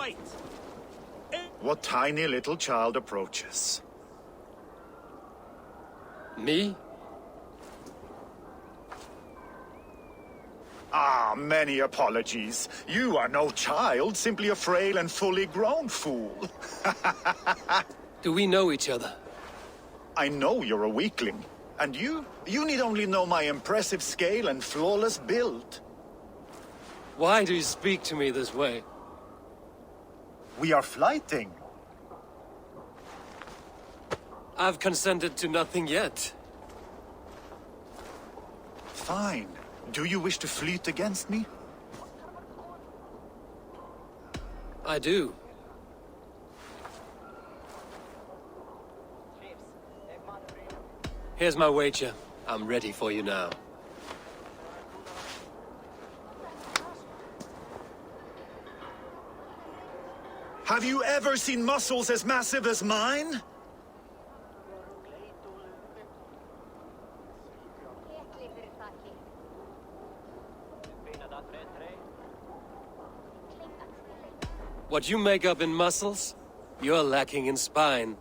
fight. What tiny little child approaches? Me? Ah, many apologies. You are no child, simply a frail and fully grown fool. Do we know each other? I know you're a weakling. And you need only know my impressive scale and flawless build. Why do you speak to me this way? We are flyting. I've consented to nothing yet. Fine. Do you wish to fleet against me? I do. Here's my wager. I'm ready for you now. Have you ever seen muscles as massive as mine? What you make up in muscles, you're lacking in spine.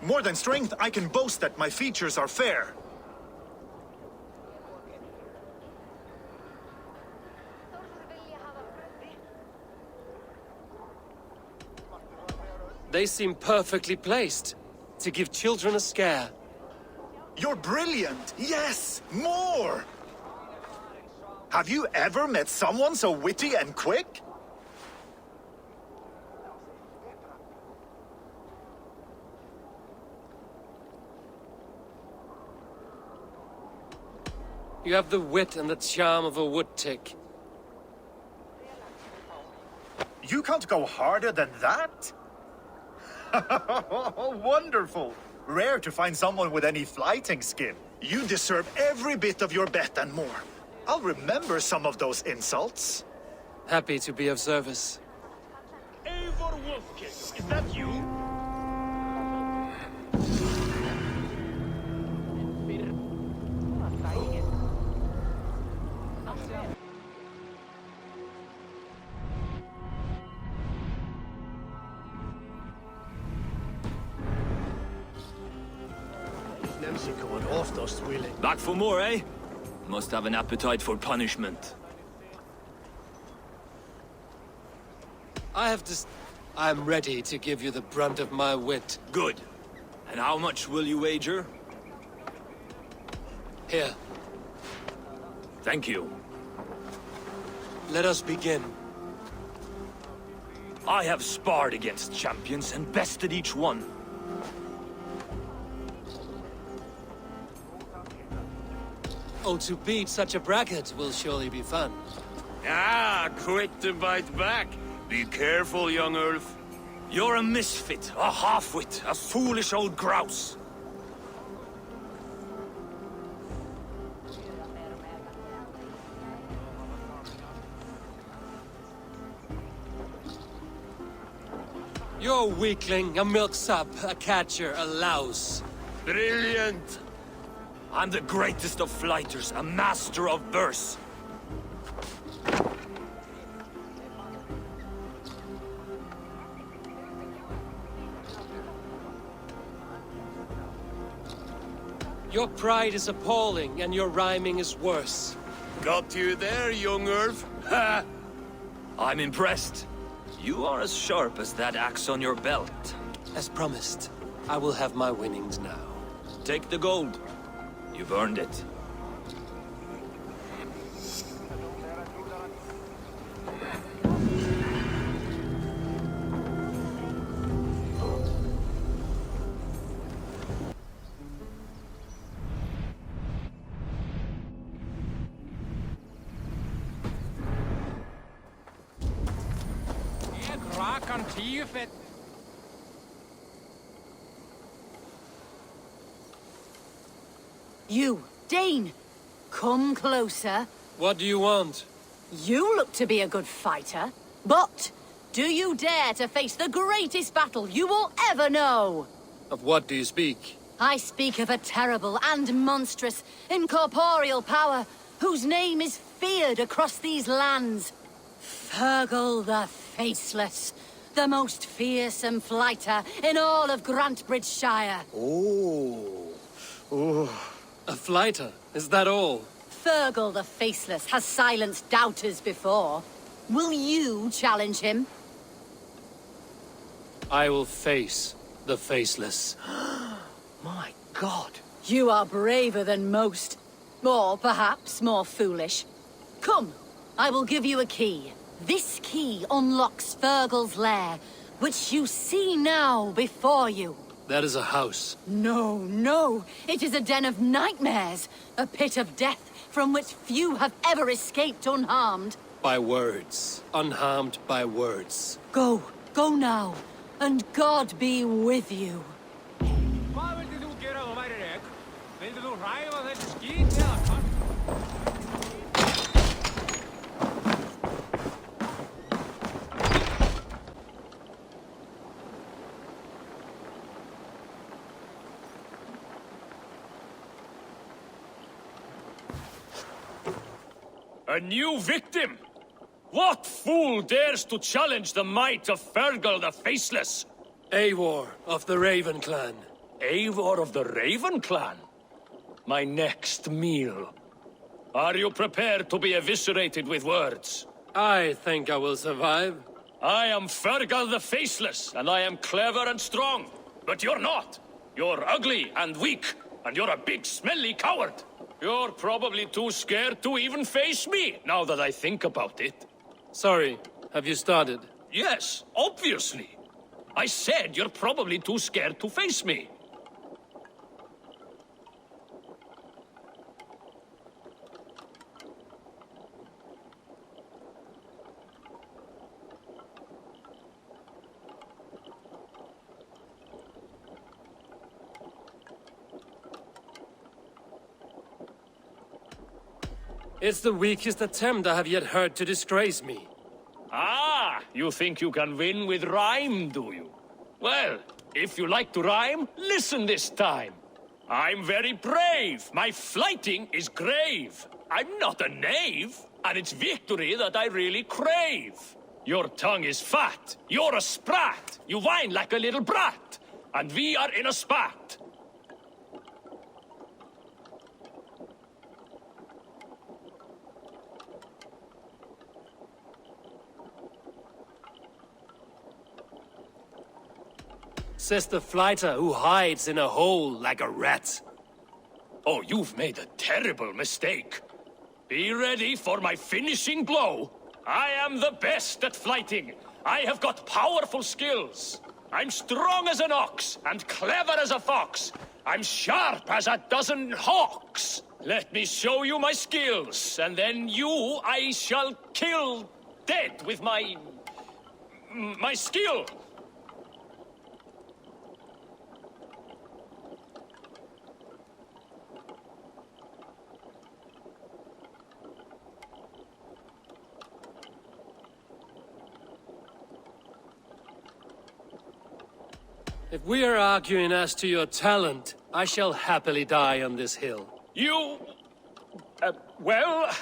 More than strength, I can boast that my features are fair. They seem perfectly placed to give children a scare. You're brilliant! Yes! More! Have you ever met someone so witty and quick? You have the wit and the charm of a wood-tick. You can't go harder than that? Wonderful! Rare to find someone with any flyting skill. You deserve every bit of your bet and more. I'll remember some of those insults. Happy to be of service. Eivor Wolfking, is that you? Back for more, eh? Must have an appetite for punishment. I'm ready to give you the brunt of my wit. Good. And how much will you wager? Here, Thank you. let us begin. I have sparred against champions and bested each one. Oh, to beat such a bracket will surely be fun. Ah, quick to bite back. Be careful, young Ulf. You're a misfit, a half-wit, a foolish old grouse. You're a weakling, a milksop, a catcher, a louse. Brilliant. I'm the greatest of flighters, a master of verse. Your pride is appalling, and your rhyming is worse. Got you there, young Ulf. Ha! I'm impressed. You are as sharp as that axe on your belt. As promised, I will have my winnings now. Take the gold. You've earned it. You, Dane, come closer. What do you want? You look to be a good fighter, but do you dare to face the greatest battle you will ever know? Of what do you speak? I speak of a terrible and monstrous, incorporeal power, whose name is feared across these lands. Fergal the Faceless, the most fearsome flighter in all of Grantbridgeshire. A flighter? Is that all? Fergal the Faceless has silenced doubters before. Will you challenge him? I will face the Faceless. My God. You are braver than most. Or perhaps more foolish. Come, I will give you a key. This key unlocks Fergal's lair, which you see now before you. That is a house. No, no. It is a den of nightmares. A pit of death from which few have ever escaped unharmed. By words. Unharmed by words. Go. Go now. And God be with you. A new victim? What fool dares to challenge the might of Fergal the Faceless? Eivor of the Raven clan. Eivor of the Raven clan? My next meal. Are you prepared to be eviscerated with words? I think I will survive. I am Fergal the Faceless, and I am clever and strong. But you're not. You're ugly and weak, and you're a big smelly coward. You're probably too scared to even face me, now that I think about it. Sorry, have you started? Yes, obviously. I said you're probably too scared to face me. It's the weakest attempt I have yet heard to disgrace me. Ah, you think you can win with rhyme, do you? Well, if you like to rhyme, listen this time. I'm very brave. My flyting is grave. I'm not a knave, and it's victory that I really crave. Your tongue is fat. You're a sprat. You whine like a little brat. And we are in a spat. Says the flighter who hides in a hole like a rat. Oh, you've made a terrible mistake. Be ready for my finishing blow. I am the best at flighting. I have got powerful skills. I'm strong as an ox and clever as a fox. I'm sharp as a dozen hawks. Let me show you my skills, and then you I shall kill dead with my skill. If we are arguing as to your talent, I shall happily die on this hill. You... well...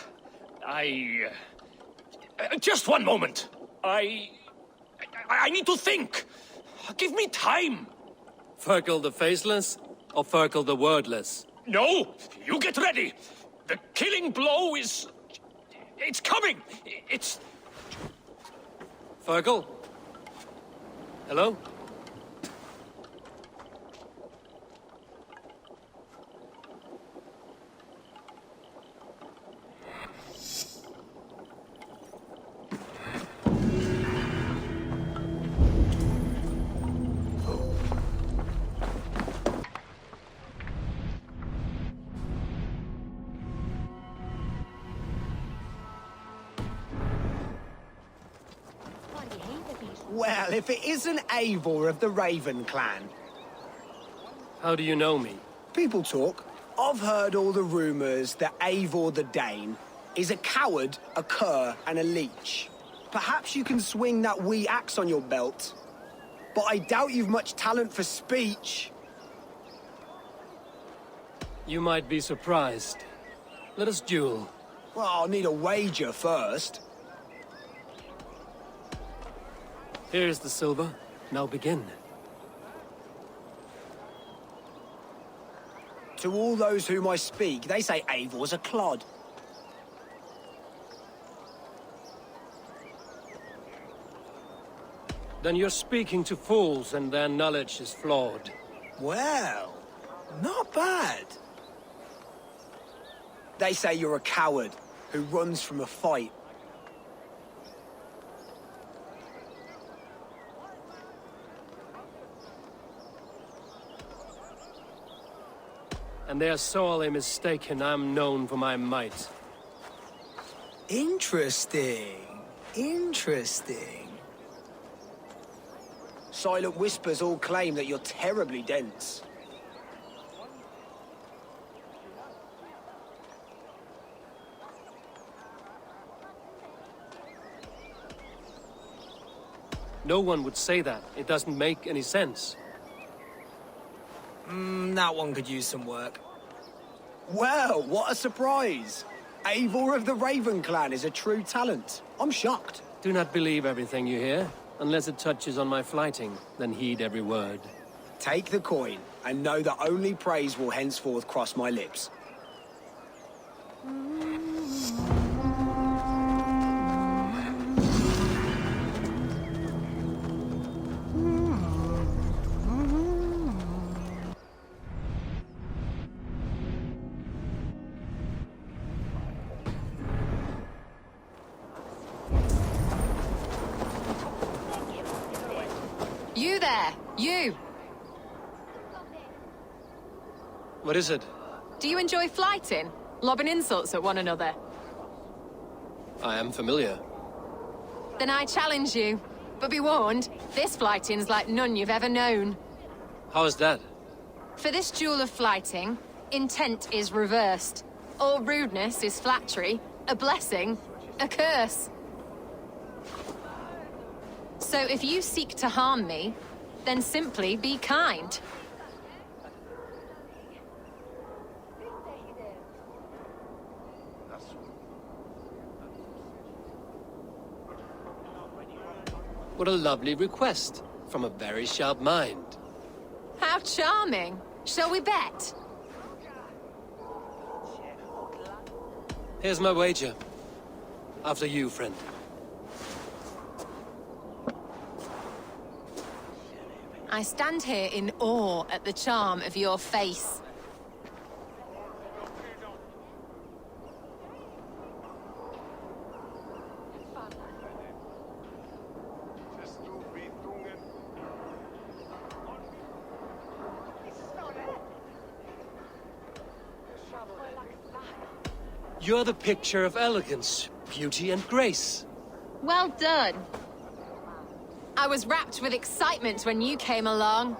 just one moment. I need to think. Give me time. Fergal the Faceless or Fergal the Wordless? No! You get ready! The killing blow is... it's coming! It's... Fergal? Hello? Well, if it isn't Eivor of the Raven clan. How do you know me? People talk. I've heard all the rumours that Eivor the Dane is a coward, a cur, and a leech. Perhaps you can swing that wee axe on your belt. But I doubt you've much talent for speech. You might be surprised. Let us duel. Well, I'll need a wager first. Here's the silver. Now begin. To all those whom I speak, they say Eivor's a clod. Then you're speaking to fools and their knowledge is flawed. Well, not bad. They say you're a coward who runs from a fight. And they're sorely mistaken. I'm known for my might. Interesting. Interesting. Silent whispers all claim that you're terribly dense. No one would say that. It doesn't make any sense. That one could use some work. Well, what a surprise! Eivor of the Raven Clan is a true talent. I'm shocked. Do not believe everything you hear. Unless it touches on my flyting, then heed every word. Take the coin, and know that only praise will henceforth cross my lips. You there! You! What is it? Do you enjoy flyting? Lobbing insults at one another? I am familiar. Then I challenge you. But be warned, this flyting's like none you've ever known. How is that? For this duel of flyting, intent is reversed. All rudeness is flattery, a blessing, a curse. So if you seek to harm me, then simply be kind. What a lovely request from a very sharp mind. How charming. Shall we bet? Here's my wager. After you, friend. I stand here in awe at the charm of your face. You're the picture of elegance, beauty, and grace. Well done. I was wrapped with excitement when you came along.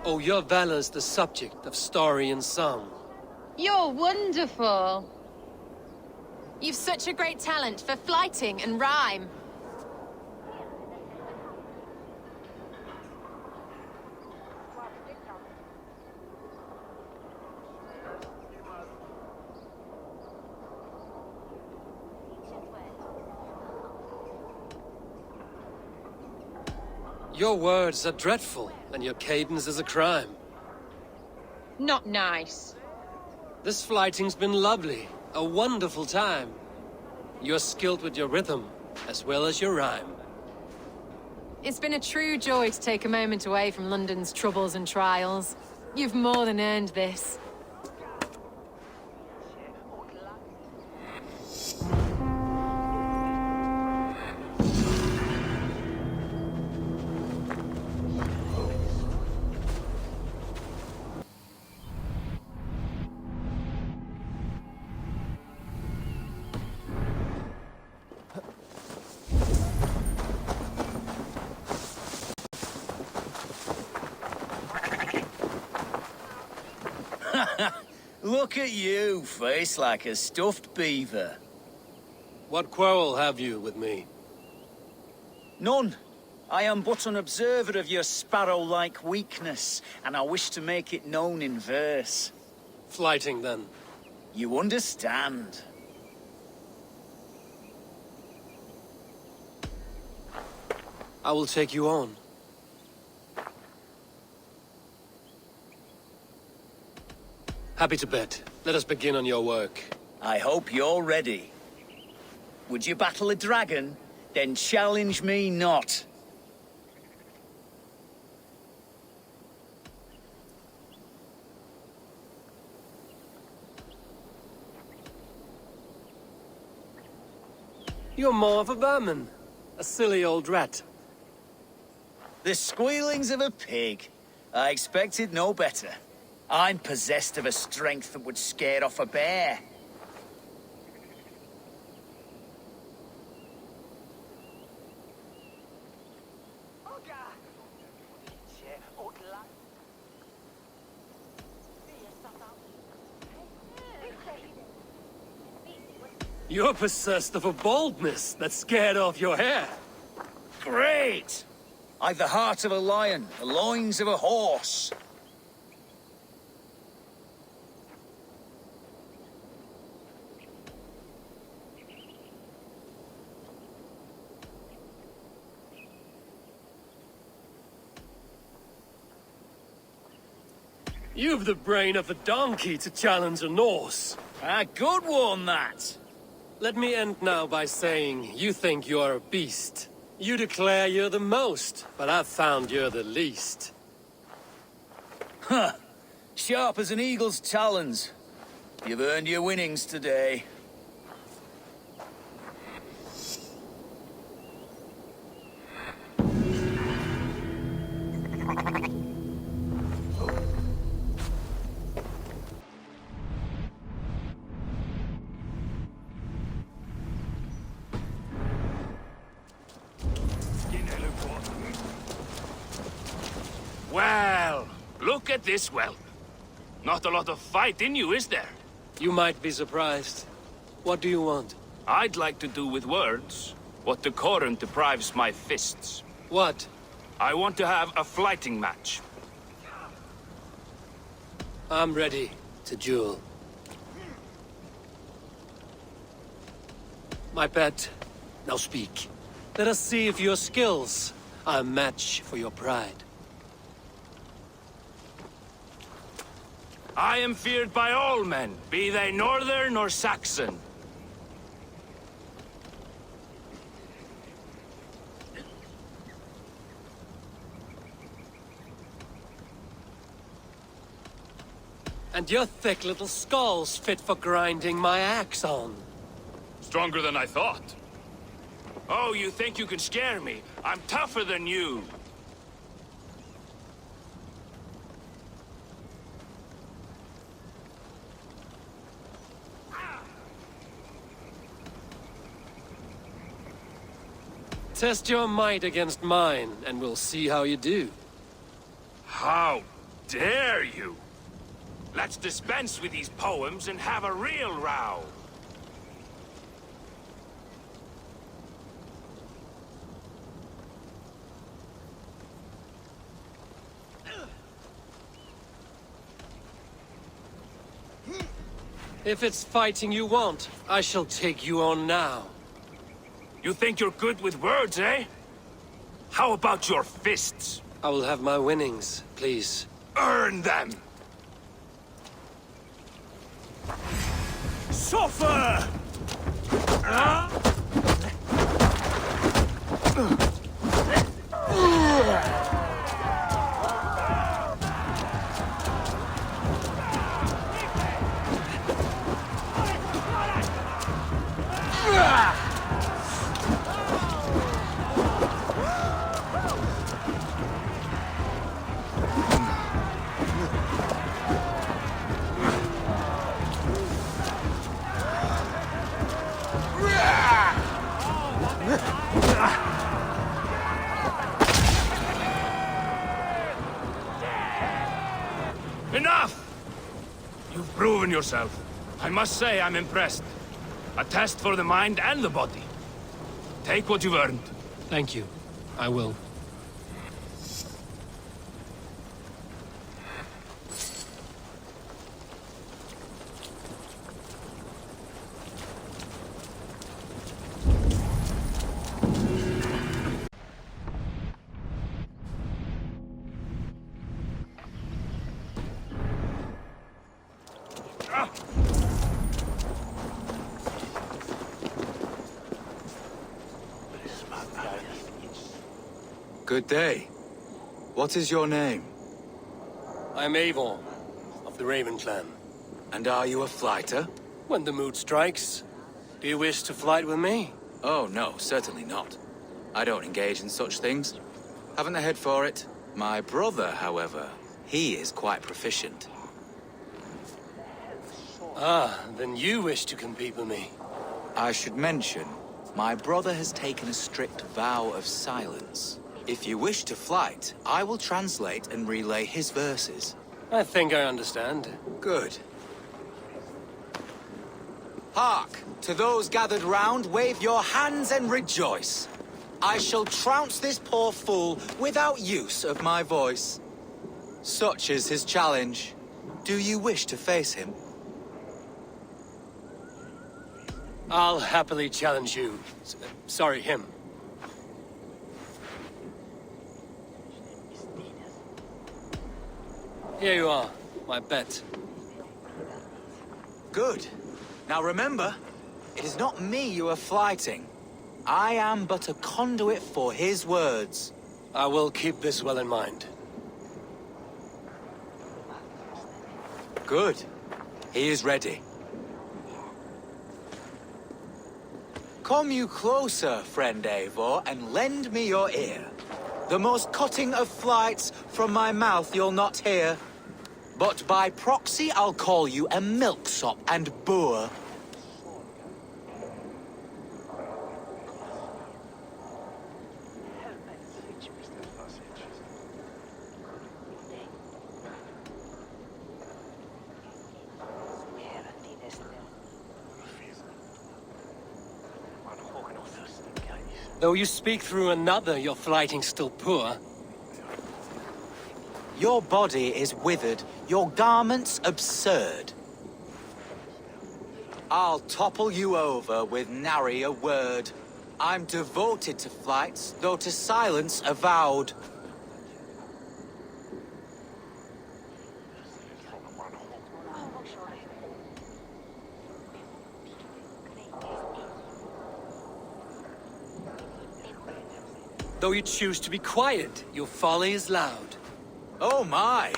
Oh, your valor's the subject of story and song. You're wonderful. You've such a great talent for flyting and rhyme. Your words are dreadful, and your cadence is a crime. Not nice. This flyting's been lovely, a wonderful time. You're skilled with your rhythm, as well as your rhyme. It's been a true joy to take a moment away from London's troubles and trials. You've more than earned this. Look at you, face like a stuffed beaver. What quarrel have you with me? None. I am but an observer of your sparrow-like weakness, and I wish to make it known in verse. Flyting, then. You understand. I will take you on. Happy to bet. Let us begin on your work. I hope you're ready. Would you battle a dragon? Then challenge me not. You're more of a vermin. A silly old rat. The squealings of a pig. I expected no better. I'm possessed of a strength that would scare off a bear. You're possessed of a boldness that scared off your hair. Great! I've the heart of a lion, the loins of a horse. You've the brain of a donkey to challenge a Norse. A good one, that. Let me end now by saying you think you're a beast. You declare you're the most, but I've found you're the least. Huh. Sharp as an eagle's talons. You've earned your winnings today. Well, look at this whelp. Not a lot of fight in you, is there? You might be surprised. What do you want? I'd like to do with words what the current deprives my fists. What? I want to have a flyting match. I'm ready to duel. My pet, now speak. Let us see if your skills are a match for your pride. I am feared by all men, be they northern or Saxon. And your thick little skull's fit for grinding my axe on. Stronger than I thought. Oh, you think you can scare me? I'm tougher than you. Test your might against mine, and we'll see how you do. How dare you? Let's dispense with these poems and have a real row. If it's fighting you want, I shall take you on now. You think you're good with words, eh? How about your fists? I will have my winnings, please. Earn them! Suffer! Enough! You've proven yourself. I must say I'm impressed. A test for the mind and the body. Take what you've earned. Thank you. I will. Good day. What is your name? I'm Eivor, of the Raven clan. And are you a flighter? When the mood strikes. Do you wish to flight with me? Oh, no, certainly not. I don't engage in such things. Haven't the head for it. My brother, however, he is quite proficient. Ah, then you wish to compete with me. I should mention, my brother has taken a strict vow of silence. If you wish to flight, I will translate and relay his verses. I think I understand. Good. Hark! To those gathered round, wave your hands and rejoice. I shall trounce this poor fool without use of my voice. Such is his challenge. Do you wish to face him? I'll happily challenge you. Sorry, him. Here you are, my bet. Good. Now remember, it is not me you are flighting. I am but a conduit for his words. I will keep this well in mind. Good. He is ready. Come you closer, friend Eivor, and lend me your ear. The most cutting of flights from my mouth you'll not hear. But by proxy I'll call you a milksop and boor. Though you speak through another, your flighting's still poor. Your body is withered, your garments absurd. I'll topple you over with nary a word. I'm devoted to flights, though to silence avowed. Though you choose to be quiet, your folly is loud. Oh my!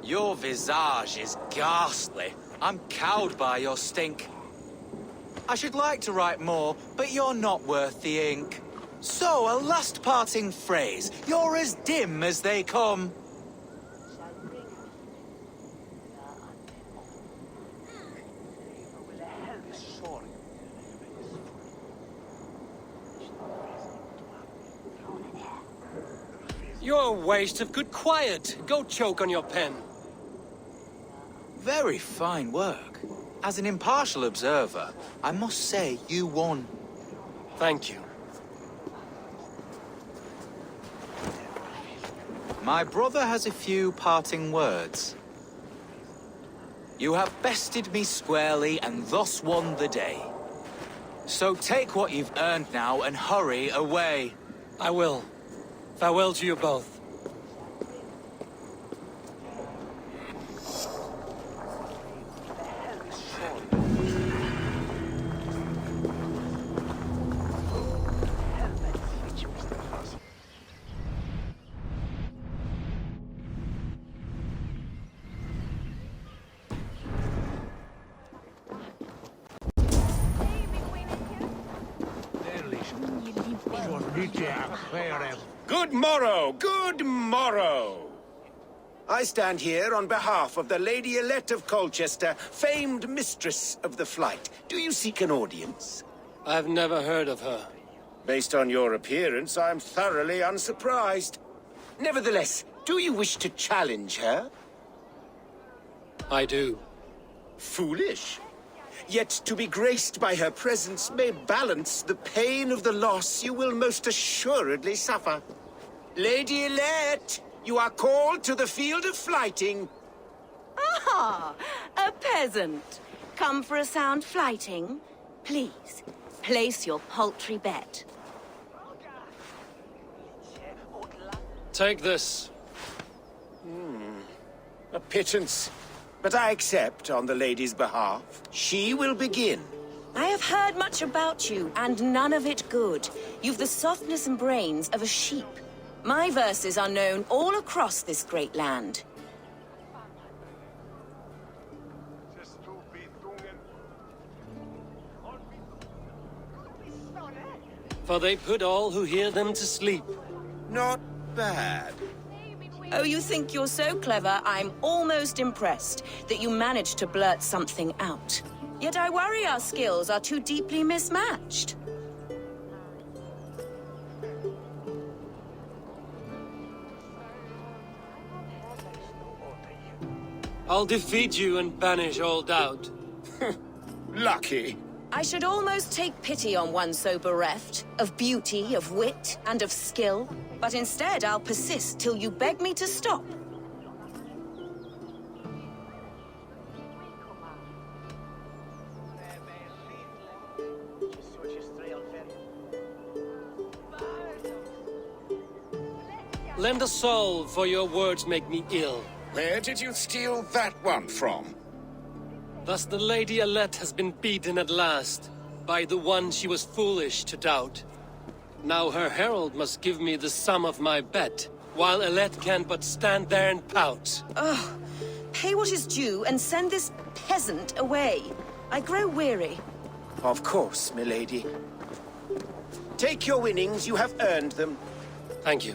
Your visage is ghastly. I'm cowed by your stink. I should like to write more, but you're not worth the ink. So, a last parting phrase. You're as dim as they come. You're a waste of good quiet. Go choke on your pen. Very fine work. As an impartial observer, I must say you won. Thank you. My brother has a few parting words. You have bested me squarely and thus won the day. So take what you've earned now and hurry away. I will. Farewell to you both. Good morrow, good morrow. I stand here on behalf of the Lady Ellette of Colchester, famed mistress of the flight. Do you seek an audience? I've never heard of her. Based on your appearance, I'm thoroughly unsurprised. Nevertheless, do you wish to challenge her? I do. Foolish. Yet to be graced by her presence may balance the pain of the loss you will most assuredly suffer. Lady Ellette, you are called to the field of flyting. Ah, a peasant. Come for a sound flyting? Please, place your paltry bet. Take this. A pittance. But I accept on the lady's behalf. She will begin. I have heard much about you, and none of it good. You've the softness and brains of a sheep. My verses are known all across this great land. For they put all who hear them to sleep. Not bad. Oh, you think you're so clever, I'm almost impressed that you managed to blurt something out. Yet I worry our skills are too deeply mismatched. I'll defeat you and banish all doubt. Lucky. I should almost take pity on one so bereft, of beauty, of wit, and of skill. But instead, I'll persist till you beg me to stop. Lend a soul, for your words make me ill. Where did you steal that one from? Thus the Lady Ellette has been beaten at last, by the one she was foolish to doubt. Now her herald must give me the sum of my bet, while Ellette can but stand there and pout. Ugh. Pay what is due and send this peasant away. I grow weary. Of course, milady. Take your winnings, you have earned them. Thank you.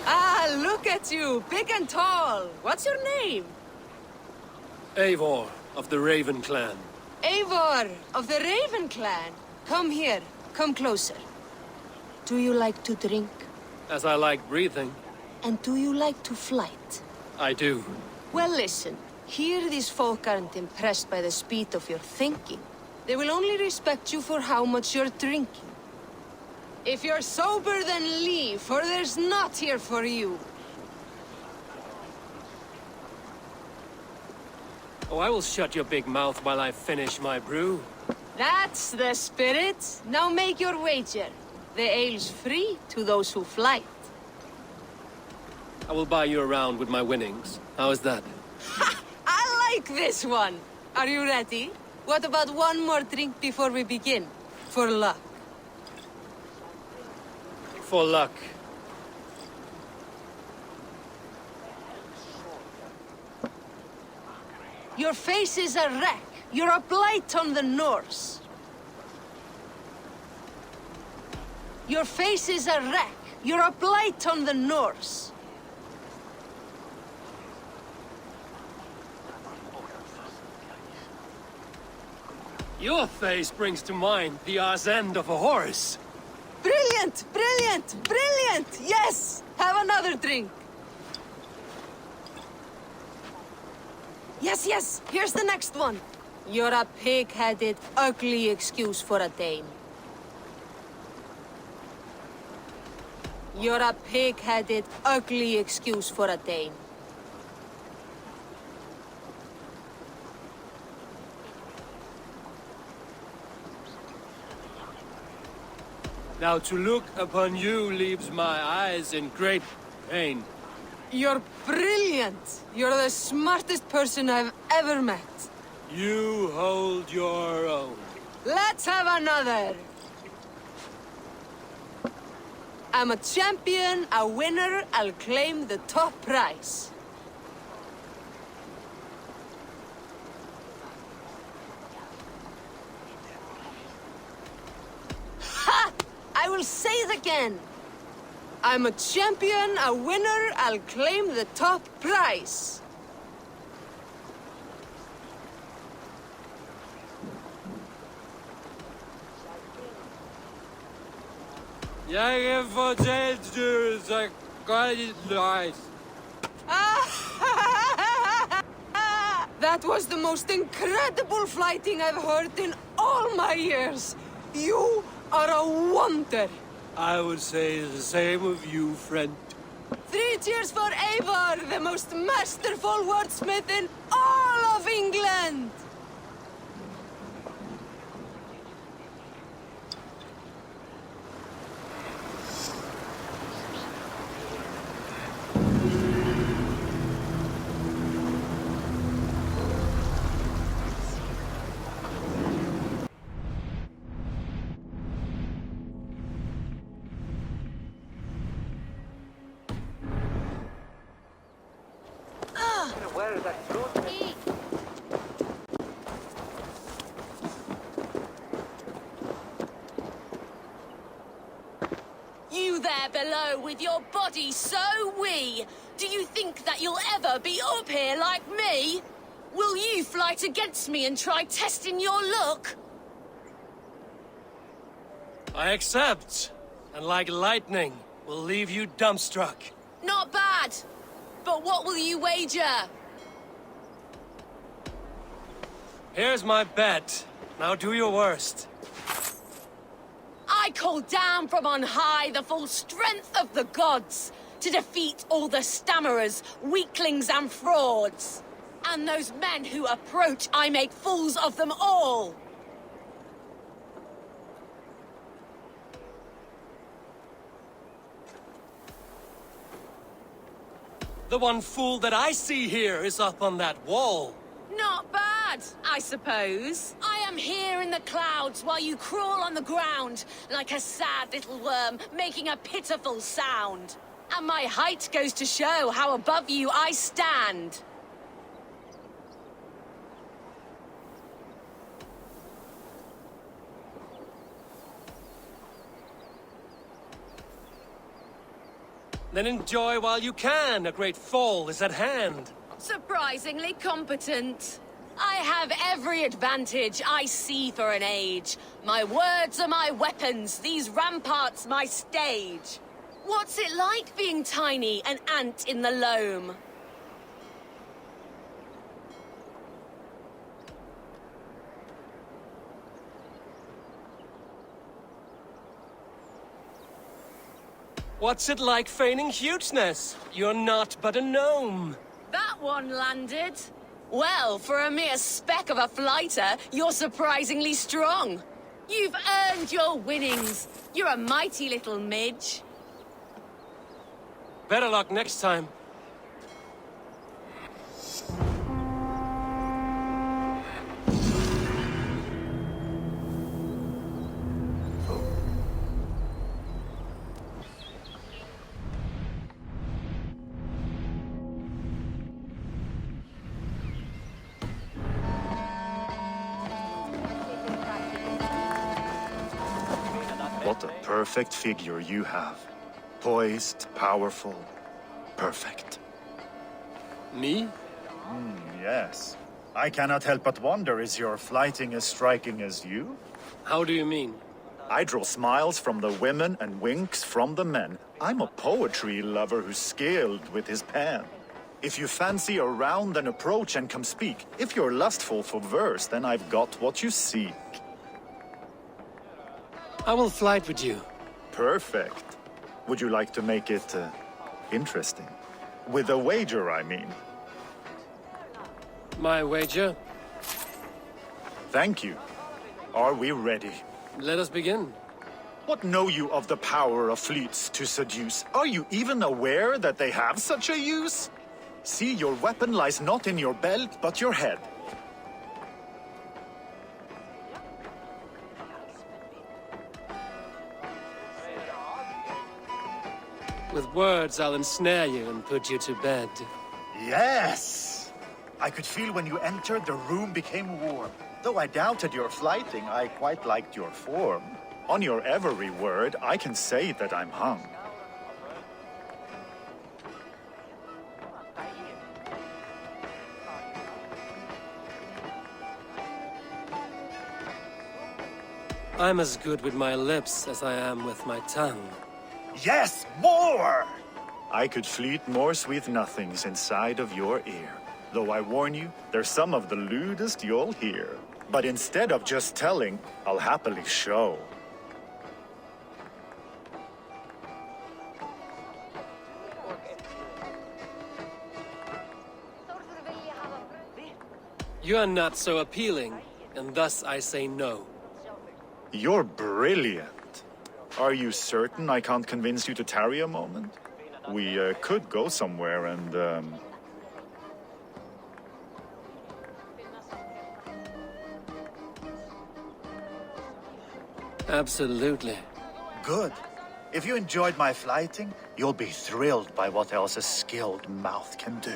Ah, look at you, big and tall. What's your name? Eivor, of the Raven clan. Eivor, of the Raven clan. Come here, come closer. Do you like to drink? As I like breathing. And do you like to flight? I do. Well, listen. Here these folk aren't impressed by the speed of your thinking. They will only respect you for how much you're drinking. If you're sober, then leave, for there's naught here for you. Oh, I will shut your big mouth while I finish my brew. That's the spirit. Now make your wager. The ale's free to those who flight. I will buy you around with my winnings. How is that? Ha! I like this one. Are you ready? What about one more drink before we begin? For luck. For luck. Your face is a wreck. You're a blight on the Norse. Your face is a wreck. You're a blight on the Norse. Your face brings to mind the arse end of a horse. Brilliant! Brilliant! Brilliant! Yes! Have another drink. Yes, yes! Here's the next one. You're a pig-headed, ugly excuse for a Dane. You're a pig-headed, ugly excuse for a Dane. Now to look upon you leaves my eyes in great pain. You're brilliant! You're the smartest person I've ever met. You hold your own. Let's have another! I'm a champion, a winner, I'll claim the top prize. will say it again. I'm a champion, a winner, I'll claim the top prize. Jeg fortalte du, så godt det løs. That was the most incredible flyting I've heard in all my years. You are a wonder. I would say the same of you, friend. 3 cheers for Eivor, the most masterful wordsmith in all of England! You there below with your body so wee! Do you think that you'll ever be up here like me? Will you flight against me and try testing your luck? I accept, and like lightning, will leave you dumbstruck. Not bad. But what will you wager? Here's my bet. Now do your worst. I call down from on high the full strength of the gods to defeat all the stammerers, weaklings and frauds. And those men who approach, I make fools of them all. The one fool that I see here is up on that wall. Not bad, I suppose. I am here in the clouds while you crawl on the ground like a sad little worm making a pitiful sound. And my height goes to show how above you I stand. Then enjoy while you can. A great fall is at hand. Surprisingly competent. I have every advantage I see for an age. My words are my weapons, these ramparts my stage. What's it like being tiny, an ant in the loam? What's it like feigning hugeness? You're not but a gnome. That one landed. Well, for a mere speck of a flighter, you're surprisingly strong. You've earned your winnings. You're a mighty little midge. Better luck next time. What a perfect figure you have. Poised, powerful, perfect. Me? Yes. I cannot help but wonder, is your flyting as striking as you? How do you mean? I draw smiles from the women and winks from the men. I'm a poetry lover who's skilled with his pen. If you fancy a round, then approach and come speak. If you're lustful for verse, then I've got what you seek. I will flight with you. Perfect. Would you like to make it interesting? With a wager, I mean. My wager? Thank you. Are we ready? Let us begin. What know you of the power of fleets to seduce? Are you even aware that they have such a use? See, your weapon lies not in your belt, but your head. With words, I'll ensnare you and put you to bed. Yes! I could feel when you entered, the room became warm. Though I doubted your flighting, I quite liked your form. On your every word, I can say that I'm hung. I'm as good with my lips as I am with my tongue. Yes, more! I could fleet more sweet nothings inside of your ear. Though I warn you, they're some of the lewdest you'll hear. But instead of just telling, I'll happily show. You are not so appealing, and thus I say no. You're brilliant. Are you certain I can't convince you to tarry a moment? We could go somewhere and, Absolutely. Good. If you enjoyed my flyting, you'll be thrilled by what else a skilled mouth can do.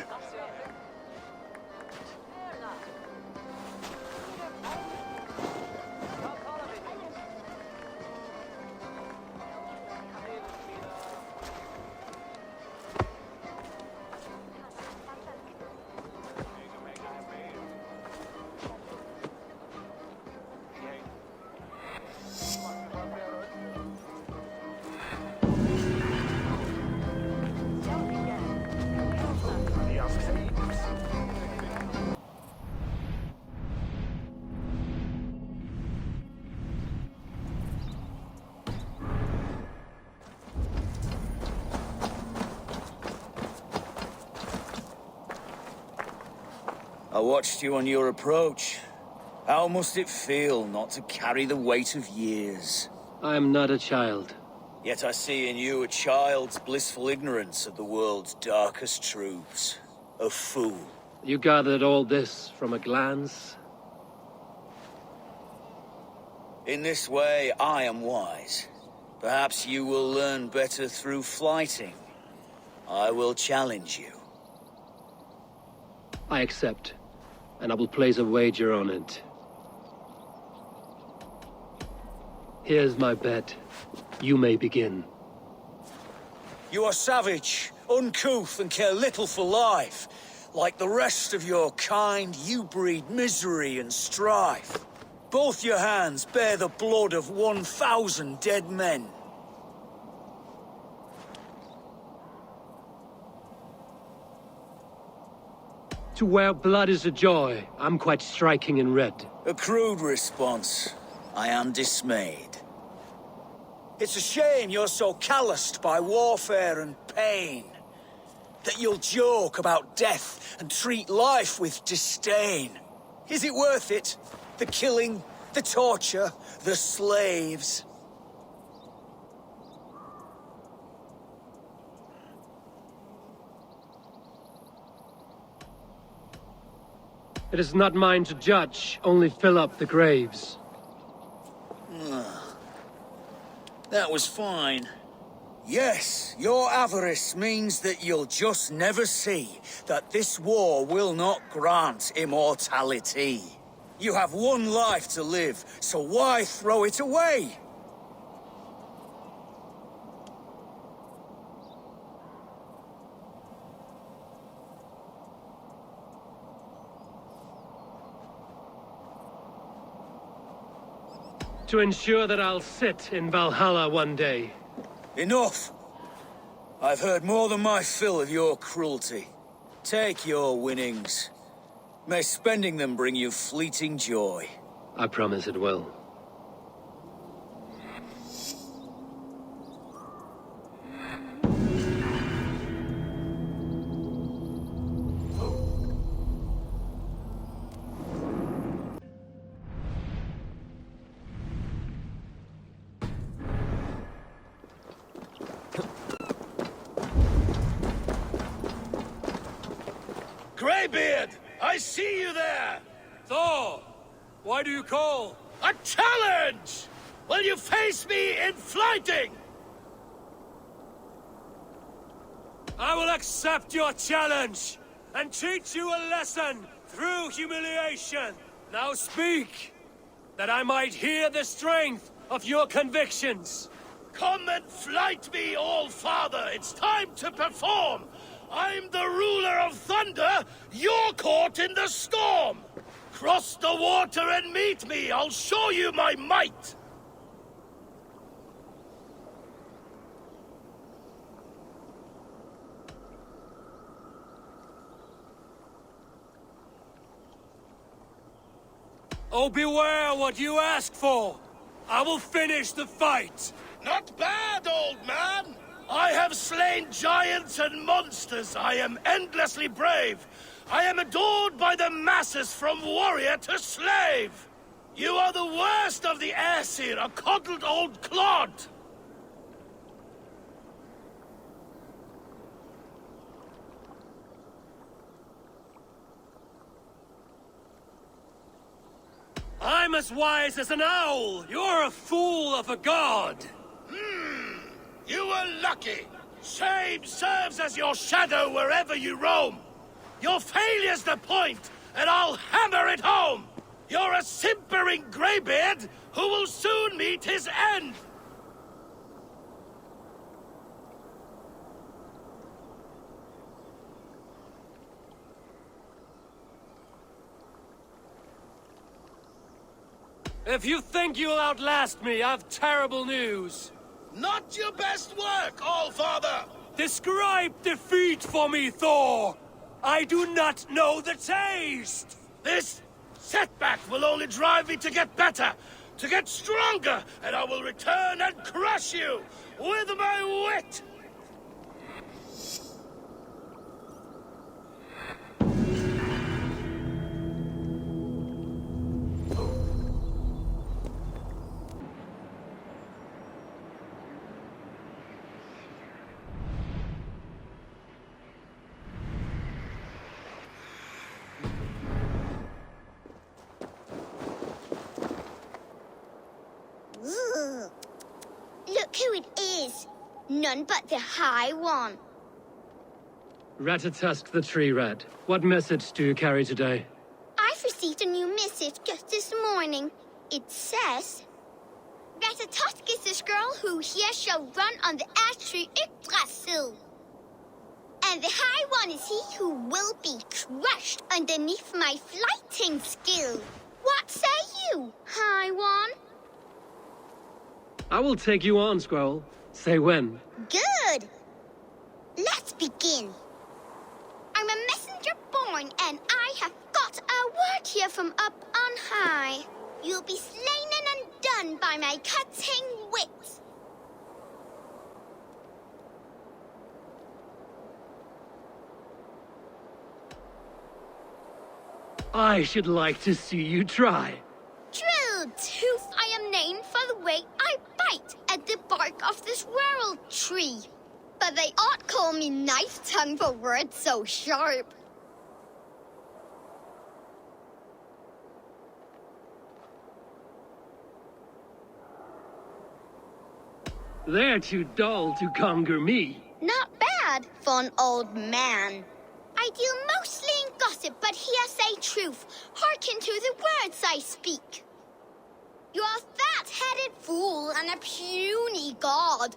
I watched you on your approach. How must it feel not to carry the weight of years? I am not a child. Yet I see in you a child's blissful ignorance of the world's darkest truths. A fool. You gathered all this from a glance? In this way, I am wise. Perhaps you will learn better through flyting. I will challenge you. I accept, and I will place a wager on it. Here's my bet. You may begin. You are savage, uncouth, and care little for life. Like the rest of your kind, you breed misery and strife. Both your hands bear the blood of 1,000 dead men. To where blood is a joy, I'm quite striking in red. A crude response. I am dismayed. It's a shame you're so calloused by warfare and pain. That you'll joke about death and treat life with disdain. Is it worth it? The killing, the torture, the slaves. It is not mine to judge, only fill up the graves. That was fine. Yes, your avarice means that you'll just never see that this war will not grant immortality. You have one life to live, so why throw it away? To ensure that I'll sit in Valhalla one day. Enough! I've heard more than my fill of your cruelty. Take your winnings. May spending them bring you fleeting joy. I promise it will. Greybeard! I see you there! Thor! Why do you call? A challenge! Will you face me in flyting? I will accept your challenge, and teach you a lesson through humiliation. Now speak, that I might hear the strength of your convictions. Come and flight me, All-Father. It's time to perform. I'm the ruler of thunder. You're caught in the storm. Cross the water and meet me. I'll show you my might. Oh, beware what you ask for. I will finish the fight. Not bad, old man. I have slain giants and monsters. I am endlessly brave. I am adored by the masses from warrior to slave. You are the worst of the Aesir, a coddled old clod. I'm as wise as an owl. You're a fool of a god. You were lucky. Shame serves as your shadow wherever you roam. Your failure's the point, and I'll hammer it home. You're a simpering greybeard who will soon meet his end. If you think you'll outlast me, I've terrible news. Not your best work, All-Father! Describe defeat for me, Thor! I do not know the taste! This setback will only drive me to get better, to get stronger, and I will return and crush you with my wit! Look who it is. None but the High One. Ratatosk the Tree Rat. What message do you carry today? I've received a new message just this morning. It says, Ratatosk is this girl who here shall run on the ash tree Yggdrasil. And the High One is he who will be crushed underneath my flyting skill. What say you, High One? I will take you on, Squirrel. Say when. Good. Let's begin. I'm a messenger born, and I have got a word here from up on high. You'll be slain and undone by my cutting wit. I should like to see you try. True tooth I am named for the way I bite at the bark of this world tree. But they ought call me knife tongue for words so sharp. They're too dull to conquer me. Not bad for an old man. I deal mostly in gossip, but here say truth. Hearken to the words I speak. You're a fat-headed fool and a puny god.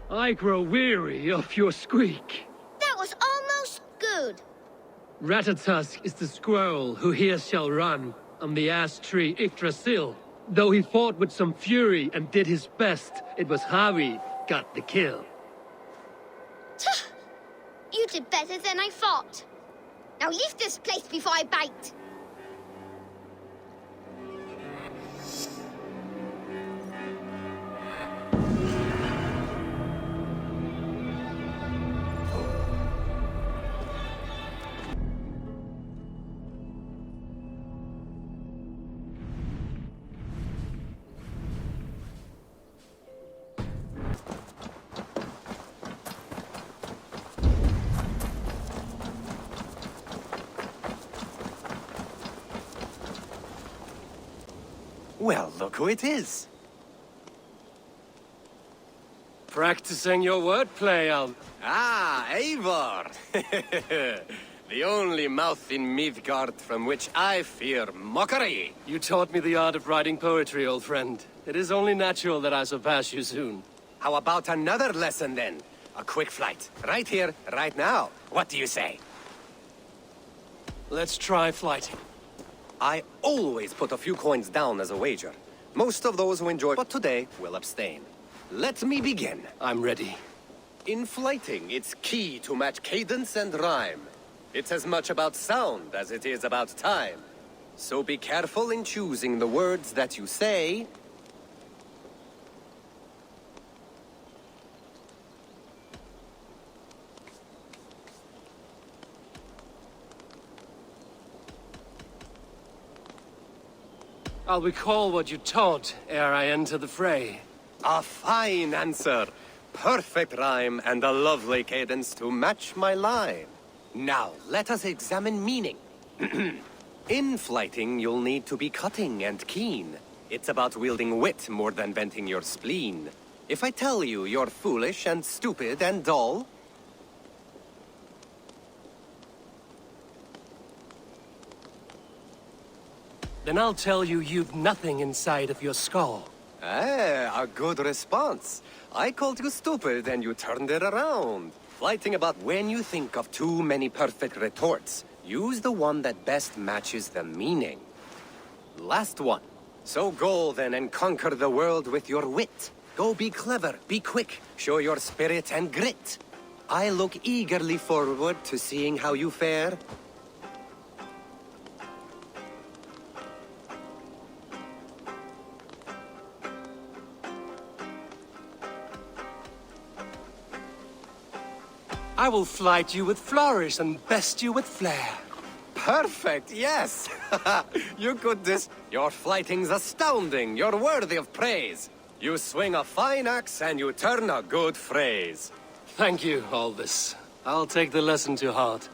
I grow weary of your squeak. That was almost good. Ratatosk is the squirrel who here shall run on the ash tree Yggdrasil. Though he fought with some fury and did his best, it was Harvey got the kill. You did better than I thought. Now leave this place before I bite. Well, look who it is. Practicing your wordplay, Ah, Eivor! The only mouth in Midgard from which I fear mockery. You taught me the art of writing poetry, old friend. It is only natural that I surpass you soon. How about another lesson, then? A quick flight. Right here, right now. What do you say? Let's try flighting. I always put a few coins down as a wager. Most of those who enjoy, but today will abstain. Let me begin. I'm ready. In flighting, it's key to match cadence and rhyme. It's as much about sound as it is about time. So be careful in choosing the words that you say. I'll recall what you taught ere I enter the fray. A fine answer. Perfect rhyme and a lovely cadence to match my line. Now, let us examine meaning. In flighting, you'll need to be cutting and keen. It's about wielding wit more than venting your spleen. If I tell you you're foolish and stupid and dull, then I'll tell you you've nothing inside of your skull. ah, a good response. I called you stupid and you turned it around. Flighting about when you think of too many perfect retorts, use the one that best matches the meaning. Last one. So go then and conquer the world with your wit. Go be clever, be quick, show your spirit and grit. I look eagerly forward to seeing how you fare. I will flight you with flourish and best you with flair. Perfect, yes! You could this. Your flighting's astounding, you're worthy of praise. You swing a fine axe and you turn a good phrase. Thank you, all this. I'll take the lesson to heart.